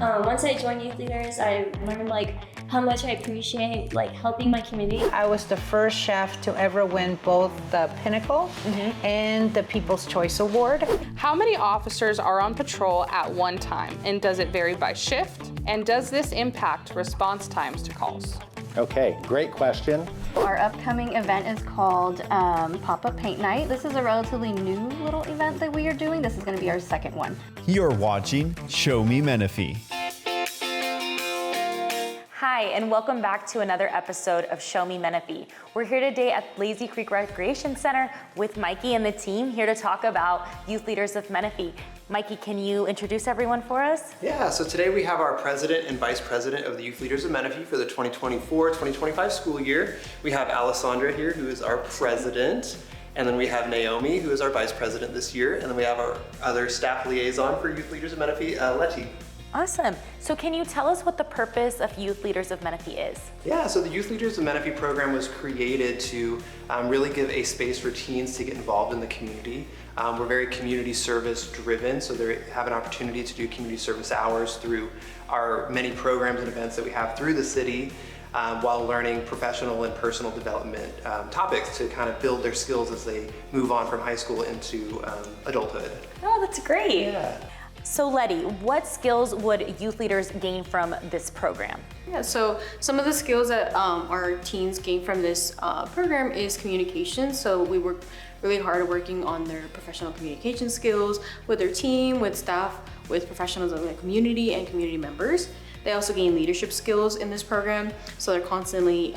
Once I joined Youth Leaders, I learned like how much I appreciate like helping my community. I was the first chef to ever win both the Pinnacle and the People's Choice Award. How many officers are on patrol at one time, and does it vary by shift? And does this impact response times to calls? Okay, great question. Our upcoming event is called Pop-Up Paint Night. This is a relatively new little event that we are doing. This is going to be our second one. You're watching Show Me Menifee. Hi, and welcome back to another episode of Show Me Menifee. We're here today at Lazy Creek Recreation Center with Mikey and the team here to talk about Youth Leaders of Menifee. Mikey, can you introduce everyone for us? Yeah, so today we have our president and vice president of the Youth Leaders of Menifee for the 2024-2025 school year. We have Alessandra here, who is our president, and then we have Naomi, who is our vice president this year, and then we have our other staff liaison for Youth Leaders of Menifee, Letty. Awesome. So can you tell us what the purpose of Youth Leaders of Menifee is? Yeah, so the Youth Leaders of Menifee program was created to really give a space for teens to get involved in the community. We're very community service driven, so they have an opportunity to do community service hours through our many programs and events that we have through the city, while learning professional and personal development topics to kind of build their skills as they move on from high school into adulthood. Oh, that's great. Yeah. So Letty, what skills would youth leaders gain from this program? Yeah, so some of the skills that our teens gain from this program is communication. So we work really hard working on their professional communication skills with their team, with staff, with professionals in the community and community members. They also gain leadership skills in this program. So they're constantly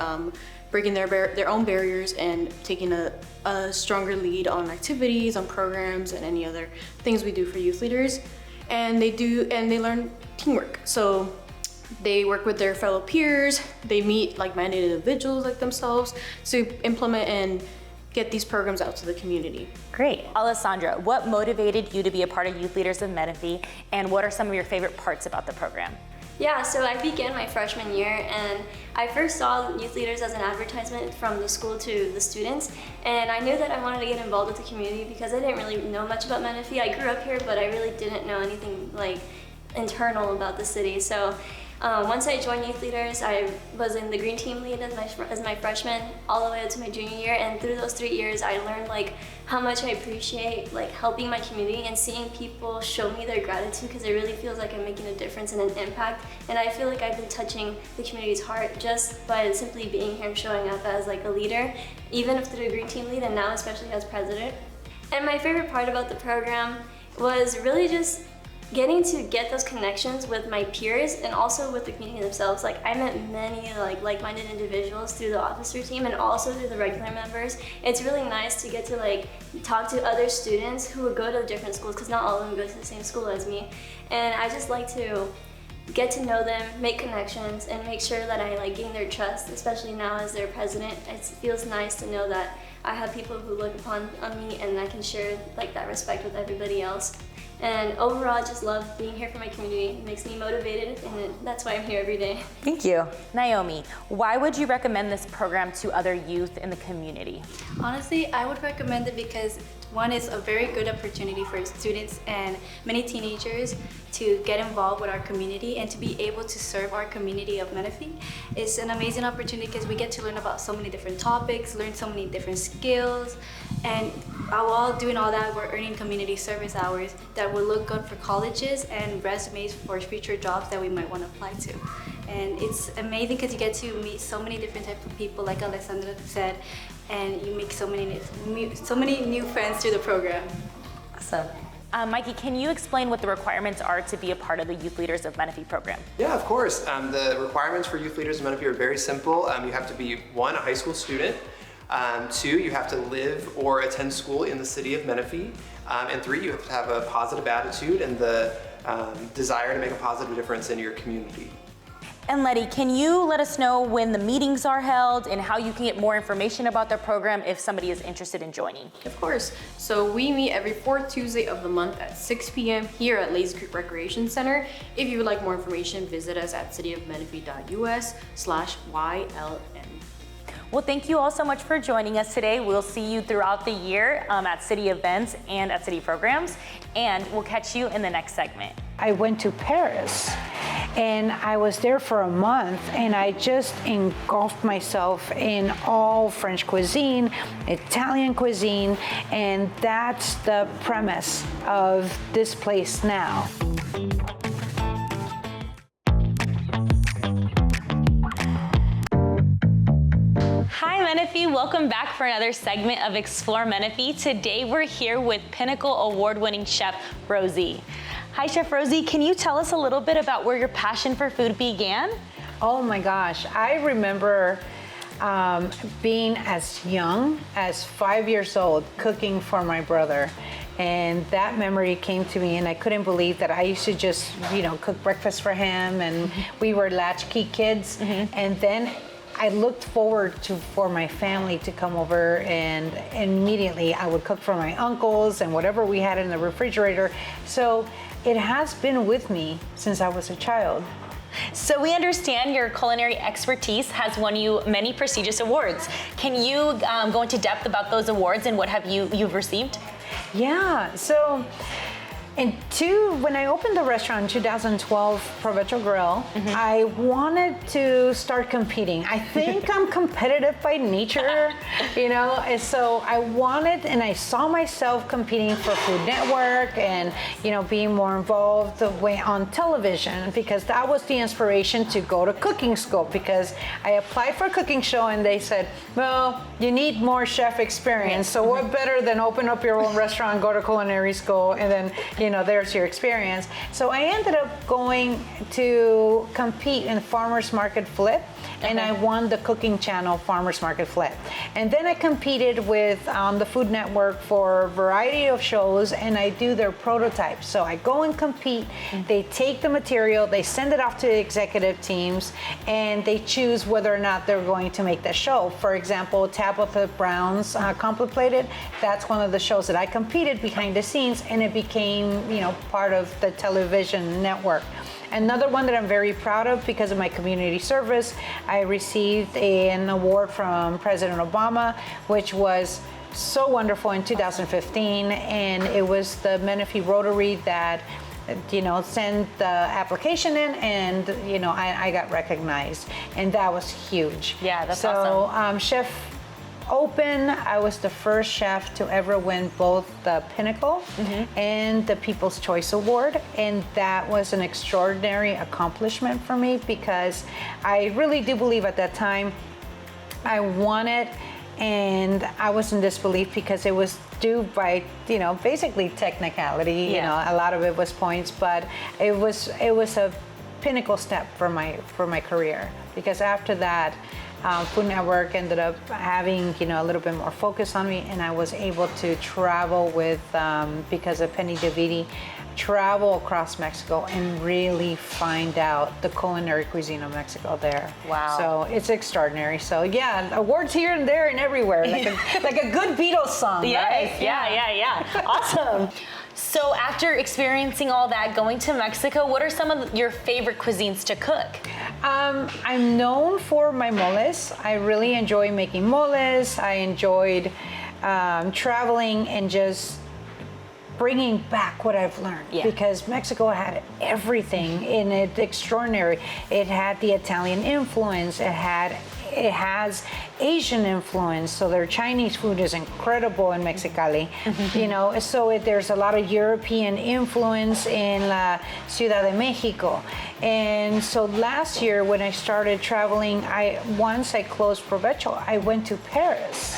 breaking their own barriers and taking a stronger lead on activities, on programs, and any other things we do for youth leaders. And they learn teamwork. So they work with their fellow peers, they meet like-minded individuals like themselves to implement and get these programs out to the community. Great. Alessandra, what motivated you to be a part of Youth Leaders of Menifee, and what are some of your favorite parts about the program? Yeah, so I began my freshman year and I first saw Youth Leaders as an advertisement from the school to the students, and I knew that I wanted to get involved with the community because I didn't really know much about Menifee. I grew up here, but I really didn't know anything like internal about the city. So once I joined Youth Leaders, I was in the green team lead as my freshman all the way up to my junior year, and through those 3 years I learned like how much I appreciate like helping my community and seeing people show me their gratitude, because it really feels like I'm making a difference and an impact, and I feel like I've been touching the community's heart just by simply being here and showing up as like a leader, even if through a green team lead and now especially as president. And my favorite part about the program was really just getting to get those connections with my peers and also with the community themselves. Like I met many like-minded individuals through the officer team and also through the regular members. It's really nice to get to like talk to other students who would go to different schools, because not all of them go to the same school as me. And I just like to get to know them, make connections, and make sure that I like gain their trust, especially now as their president. It feels nice to know that I have people who look upon me and I can share like that respect with everybody else. And overall, I just love being here for my community. It makes me motivated, and that's why I'm here every day. Thank you. Naomi, why would you recommend this program to other youth in the community? Honestly, I would recommend it because one is a very good opportunity for students and many teenagers to get involved with our community and to be able to serve our community of Menifee. It's an amazing opportunity because we get to learn about so many different topics, learn so many different skills, and while doing all that, we're earning community service hours that will look good for colleges and resumes for future jobs that we might want to apply to. And it's amazing because you get to meet so many different types of people, like Alessandra said, and you make so many new friends through the program. Awesome. Mikey, can you explain what the requirements are to be a part of the Youth Leaders of Menifee program? Yeah, of course. The requirements for Youth Leaders of Menifee are very simple. You have to be 1, a high school student. 2, you have to live or attend school in the city of Menifee. And 3, you have to have a positive attitude and the desire to make a positive difference in your community. And Letty, can you let us know when the meetings are held and how you can get more information about the program if somebody is interested in joining? Of course. So we meet every 4th Tuesday of the month at 6 p.m. here at Lazy Creek Recreation Center. If you would like more information, visit us at cityofmenifee.us/YLN. Well, thank you all so much for joining us today. We'll see you throughout the year at city events and at city programs, and we'll catch you in the next segment. I went to Paris And I was there for a month, and I just engulfed myself in all French cuisine, Italian cuisine, and that's the premise of this place now. Hi Menifee, welcome back for another segment of Explore Menifee. Today we're here with Pinnacle Award-winning chef Rosie. Hi Chef Rosie, can you tell us a little bit about where your passion for food began? Oh my gosh, I remember being as young as 5 years old cooking for my brother. And that memory came to me, and I couldn't believe that I used to just, cook breakfast for him, and we were latchkey kids. And then I looked forward for my family to come over, and immediately I would cook for my uncles and whatever we had in the refrigerator. So it has been with me since I was a child. So we understand your culinary expertise has won you many prestigious awards. Can you go into depth about those awards and what have you've received? Yeah, so when I opened the restaurant in 2012, Provecho Grill, I wanted to start competing. I think I'm competitive by nature, and so I wanted, and I saw myself competing for Food Network and, being more involved on television, because that was the inspiration to go to cooking school, because I applied for a cooking show and they said, well, you need more chef experience. So what better than open up your own restaurant, go to culinary school, and then, there's your experience. So I ended up going to compete in Farmers Market Flip, and I won the Cooking Channel Farmers Market Flip. And then I competed with the Food Network for a variety of shows, and I do their prototypes. So I go and compete, they take the material, they send it off to the executive teams, and they choose whether or not they're going to make the show. For example, Tabitha Brown's Complete Plated, that's one of the shows that I competed behind the scenes, and it became, part of the television network. Another one that I'm very proud of because of my community service, I received an award from President Obama, which was so wonderful in 2015, and it was the Menifee Rotary that sent the application in, and I got recognized, and that was huge. Yeah, that's awesome. Chef Open, I was the first chef to ever win both the Pinnacle and the People's Choice Award, and that was an extraordinary accomplishment for me, because I really do believe at that time I won it, and I was in disbelief because it was due by basically technicality. A lot of it was points, but it was a pinnacle step for my career, because after that Food Network ended up having a little bit more focus on me, and I was able to travel with because of Penny DeViti, travel across Mexico and really find out the culinary cuisine of Mexico there. Wow. So it's extraordinary. So yeah, awards here and there and everywhere, like a good Beatles song, yes. right? Yeah. Awesome. So after experiencing all that, going to Mexico, what are some of your favorite cuisines to cook? I'm known for my moles. I really enjoy making moles. I enjoyed traveling and just bringing back what I've learned, because Mexico had everything in it extraordinary. It had the Italian influence, it has Asian influence, so their Chinese food is incredible in Mexicali. So there's a lot of European influence in La Ciudad de Mexico. And so last year when I started traveling, once I closed Provecho, I went to Paris.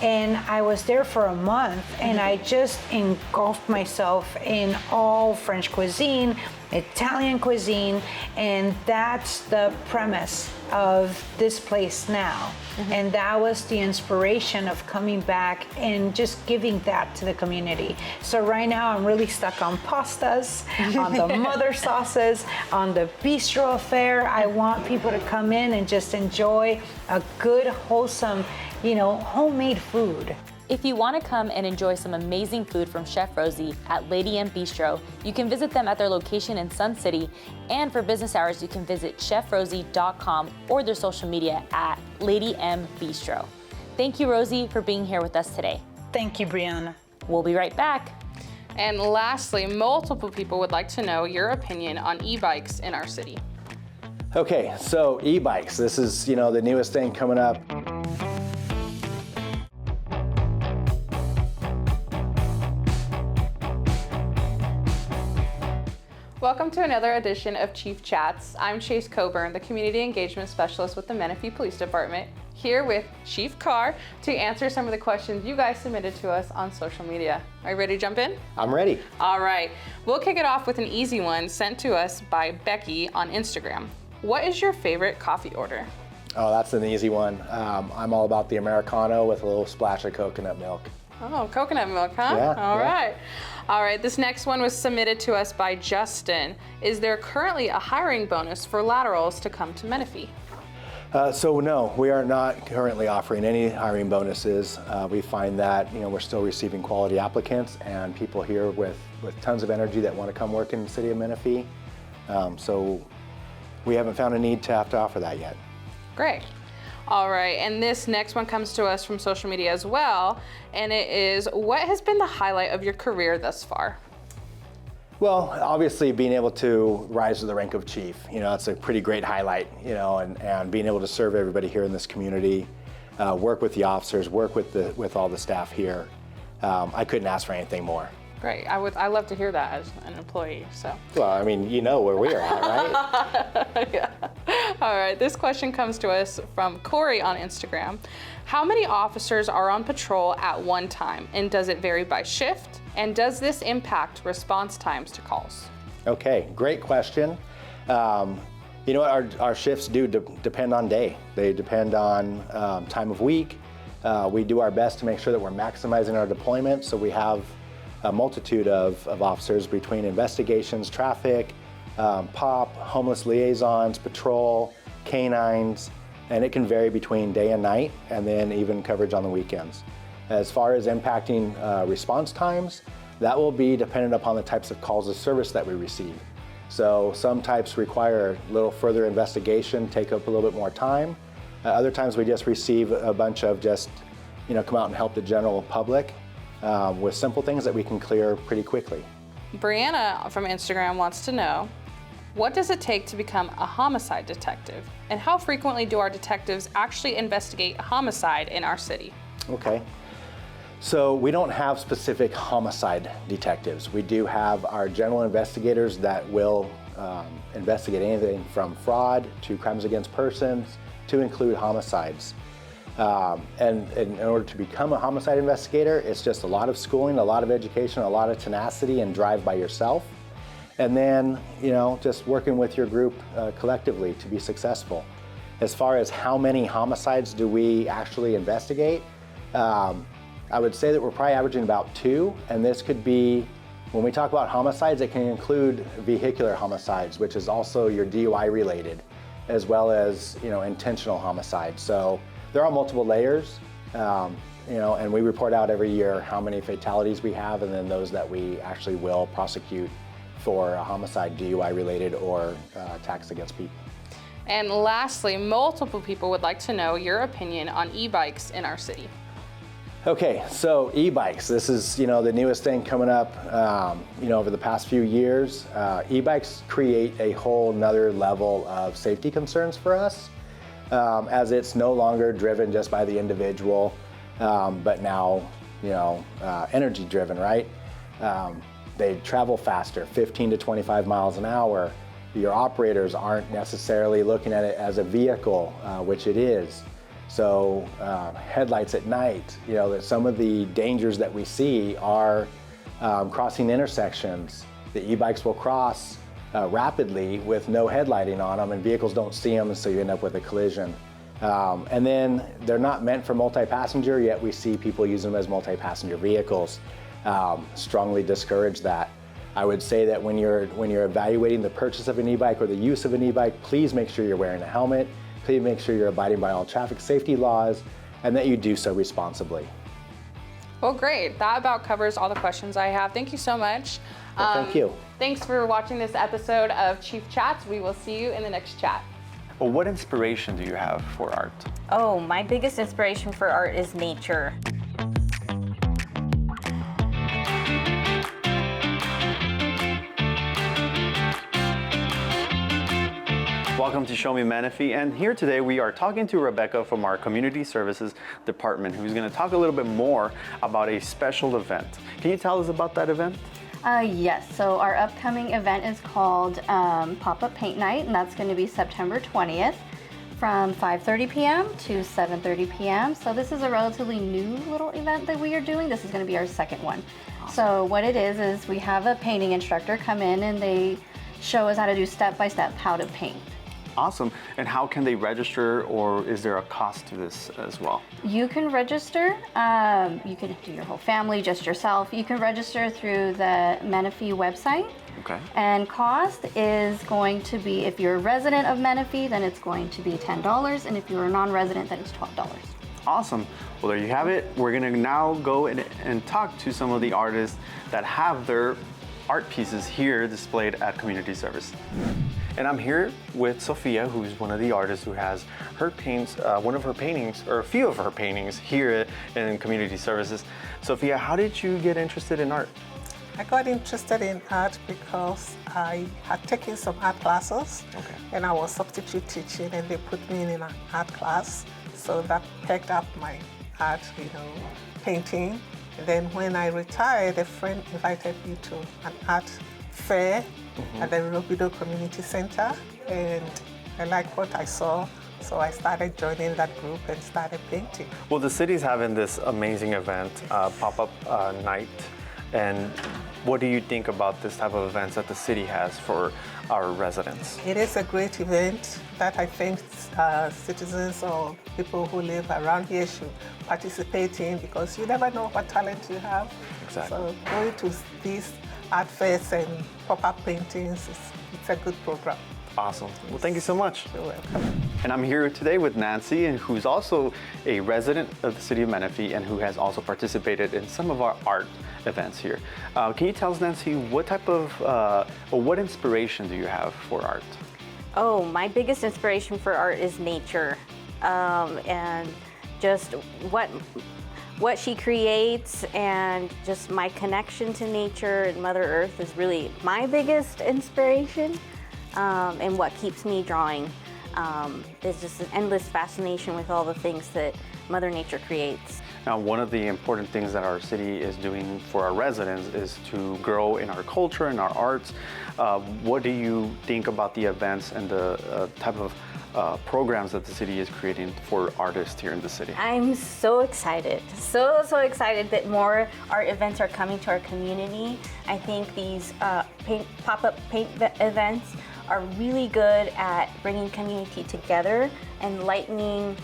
And I was there for a month, and I just engulfed myself in all French cuisine, Italian cuisine, and that's the premise of this place now. And that was the inspiration of coming back and just giving that to the community. So right now I'm really stuck on pastas, on the mother sauces, on the bistro affair. I want people to come in and just enjoy a good, wholesome, homemade food. If you want to come and enjoy some amazing food from Chef Rosie at Lady M Bistro, you can visit them at their location in Sun City. And for business hours, you can visit chefrosie.com or their social media at Lady M Bistro. Thank you, Rosie, for being here with us today. Thank you, Brianna. We'll be right back. And lastly, multiple people would like to know your opinion on e-bikes in our city. Okay, so e-bikes, this is, the newest thing coming up. Welcome to another edition of Chief Chats. I'm Chase Coburn, the Community Engagement Specialist with the Menifee Police Department, here with Chief Carr to answer some of the questions you guys submitted to us on social media. Are you ready to jump in? I'm ready. All right, we'll kick it off with an easy one sent to us by Becky on Instagram. What is your favorite coffee order? Oh, that's an easy one. I'm all about the Americano with a little splash of coconut milk. Oh, coconut milk, huh? Yeah. All yeah. right. All right, this next one was submitted to us by Justin. Is there currently a hiring bonus for laterals to come to Menifee? So no, we are not currently offering any hiring bonuses. We find that we're still receiving quality applicants and people here with tons of energy that want to come work in the city of Menifee. So we haven't found a need to have to offer that yet. Great. All right, and this next one comes to us from social media as well, and it is, what has been the highlight of your career thus far? Well, obviously being able to rise to the rank of chief, it's a pretty great highlight, and being able to serve everybody here in this community, work with the officers, work with all the staff here. I couldn't ask for anything more. Great, I love to hear that as an employee, so. Well, I mean, you know where we are at, right? Yeah. All right, this question comes to us from Corey on Instagram. How many officers are on patrol at one time, and does it vary by shift? And does this impact response times to calls? Okay, great question. Our shifts do depend on day. They depend on time of week. We do our best to make sure that we're maximizing our deployment, so we have a multitude of officers between investigations, traffic, POP, homeless liaisons, patrol, canines, and it can vary between day and night, and then even coverage on the weekends. As far as impacting response times, that will be dependent upon the types of calls of service that we receive. So some types require a little further investigation, take up a little bit more time. Other times we just receive a bunch of just, come out and help the general public with simple things that we can clear pretty quickly. Brianna from Instagram wants to know, what does it take to become a homicide detective? And how frequently do our detectives actually investigate homicide in our city? Okay. So we don't have specific homicide detectives. We do have our general investigators that will investigate anything from fraud to crimes against persons to include homicides. And in order to become a homicide investigator, it's just a lot of schooling, a lot of education, a lot of tenacity and drive by yourself. And then, just working with your group collectively to be successful. As far as how many homicides do we actually investigate, I would say that we're probably averaging about 2, and this could be, when we talk about homicides, it can include vehicular homicides, which is also your DUI related, as well as, intentional homicides. So there are multiple layers, and we report out every year how many fatalities we have, and then those that we actually will prosecute for a homicide, DUI related, or attacks against people. And lastly, multiple people would like to know your opinion on e-bikes in our city. Okay, so e-bikes, this is the newest thing coming up over the past few years. E-bikes create a whole nother level of safety concerns for us, as it's no longer driven just by the individual, but now energy driven, right? They travel faster, 15 to 25 miles an hour. Your operators aren't necessarily looking at it as a vehicle, which it is. So headlights at night, that some of the dangers that we see are crossing intersections. The e-bikes will cross rapidly with no headlighting on them, and vehicles don't see them, and so you end up with a collision. And then they're not meant for multi-passenger, yet we see people using them as multi-passenger vehicles. Strongly discourage that. I would say that when you're evaluating the purchase of an e-bike or the use of an e-bike, please make sure you're wearing a helmet. Please make sure you're abiding by all traffic safety laws and that you do so responsibly. Well, great. That about covers all the questions I have. Thank you so much. Well, thank you. Thanks for watching this episode of Chief Chats. We will see you in the next chat. Well, what inspiration do you have for art? Oh, my biggest inspiration for art is nature. Welcome to Show Me Menifee, and here today we are talking to Rebecca from our Community Services Department, who's going to talk a little bit more about a special event. Can you tell us about that event? Yes, so our upcoming event is called Pop-Up Paint Night, and that's going to be September 20th from 5:30 p.m. to 7:30 p.m. So this is a relatively new little event that we are doing. This is going to be our second one. So what it is we have a painting instructor come in and they show us how to do step-by-step how to paint. Awesome. And how can they register, or is there a cost to this as well? You can register. You can do your whole family, just yourself. You can register through the Menifee website. Okay. And cost is going to be, if you're a resident of Menifee, then it's going to be $10, and if you're a non-resident, then it's $12. Awesome. Well, there you have it. We're going to now go and talk to some of the artists that have their art pieces here displayed at Community Service. And I'm here with Sophia, who's one of the artists who has her paints, one of her paintings, or a few of her paintings here in Community Services. Sophia, how did you get interested in art? I got interested in art because I had taken some art classes, and I was substitute teaching, and they put me in an art class. So that picked up my art, painting. And then when I retired, a friend invited me to an art fair at the Rosie Community Center, and I liked what I saw, so I started joining that group and started painting. Well, the city's having this amazing event, pop-up night, and what do you think about this type of events that the city has for our residents? It is a great event that I think citizens or people who live around here should participate in, because you never know what talent you have. Exactly. So going to these art fairs and pop-up paintings, it's a good program. Awesome. Well, thank you so much. You're welcome. And I'm here today with Nancy, and who's also a resident of the city of Menifee and who has also participated in some of our art events here. Can you tell us, Nancy, what type of, or what inspiration do you have for art? Oh, my biggest inspiration for art is nature, and just what she creates, and just my connection to nature and Mother Earth is really my biggest inspiration, and what keeps me drawing. There's just an endless fascination with all the things that Mother Nature creates. Now, one of the important things that our city is doing for our residents is to grow in our culture and our arts. What do you think about the events and the type of programs that the city is creating for artists here in the city? I'm so excited, so excited that more art events are coming to our community. I think these pop-up paint events are really good at bringing community together and lightening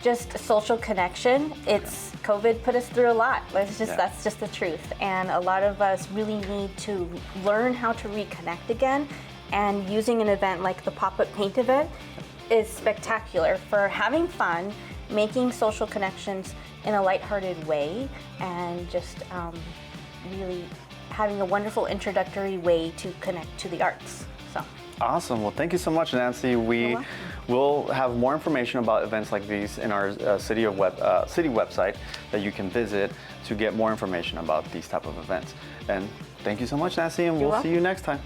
just social connection. COVID put us through a lot. That's just the truth. And a lot of us really need to learn how to reconnect again. And using an event like the pop-up paint event is spectacular for having fun, making social connections in a lighthearted way, and just really having a wonderful introductory way to connect to the arts. So. Awesome. Well, thank you so much, Nancy. We will have more information about events like these in our city website that you can visit to get more information about these type of events. And thank you so much, Nancy, and we'll see you next time.